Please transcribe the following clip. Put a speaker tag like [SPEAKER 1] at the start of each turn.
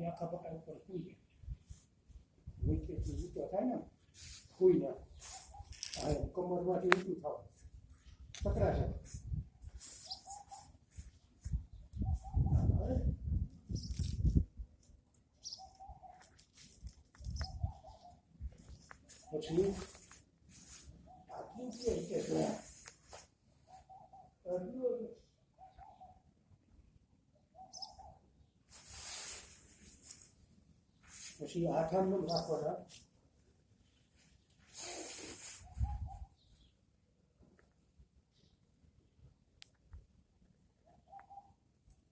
[SPEAKER 1] આખા પટ્ટા ઉપર સુઈ જાય નીચેથી ઊંચો થાય ને સુઈને કમરમાંથી ઊંચું થાવ પકડાશે પછી આટલું કે પછી 8 નંબર રાખવાના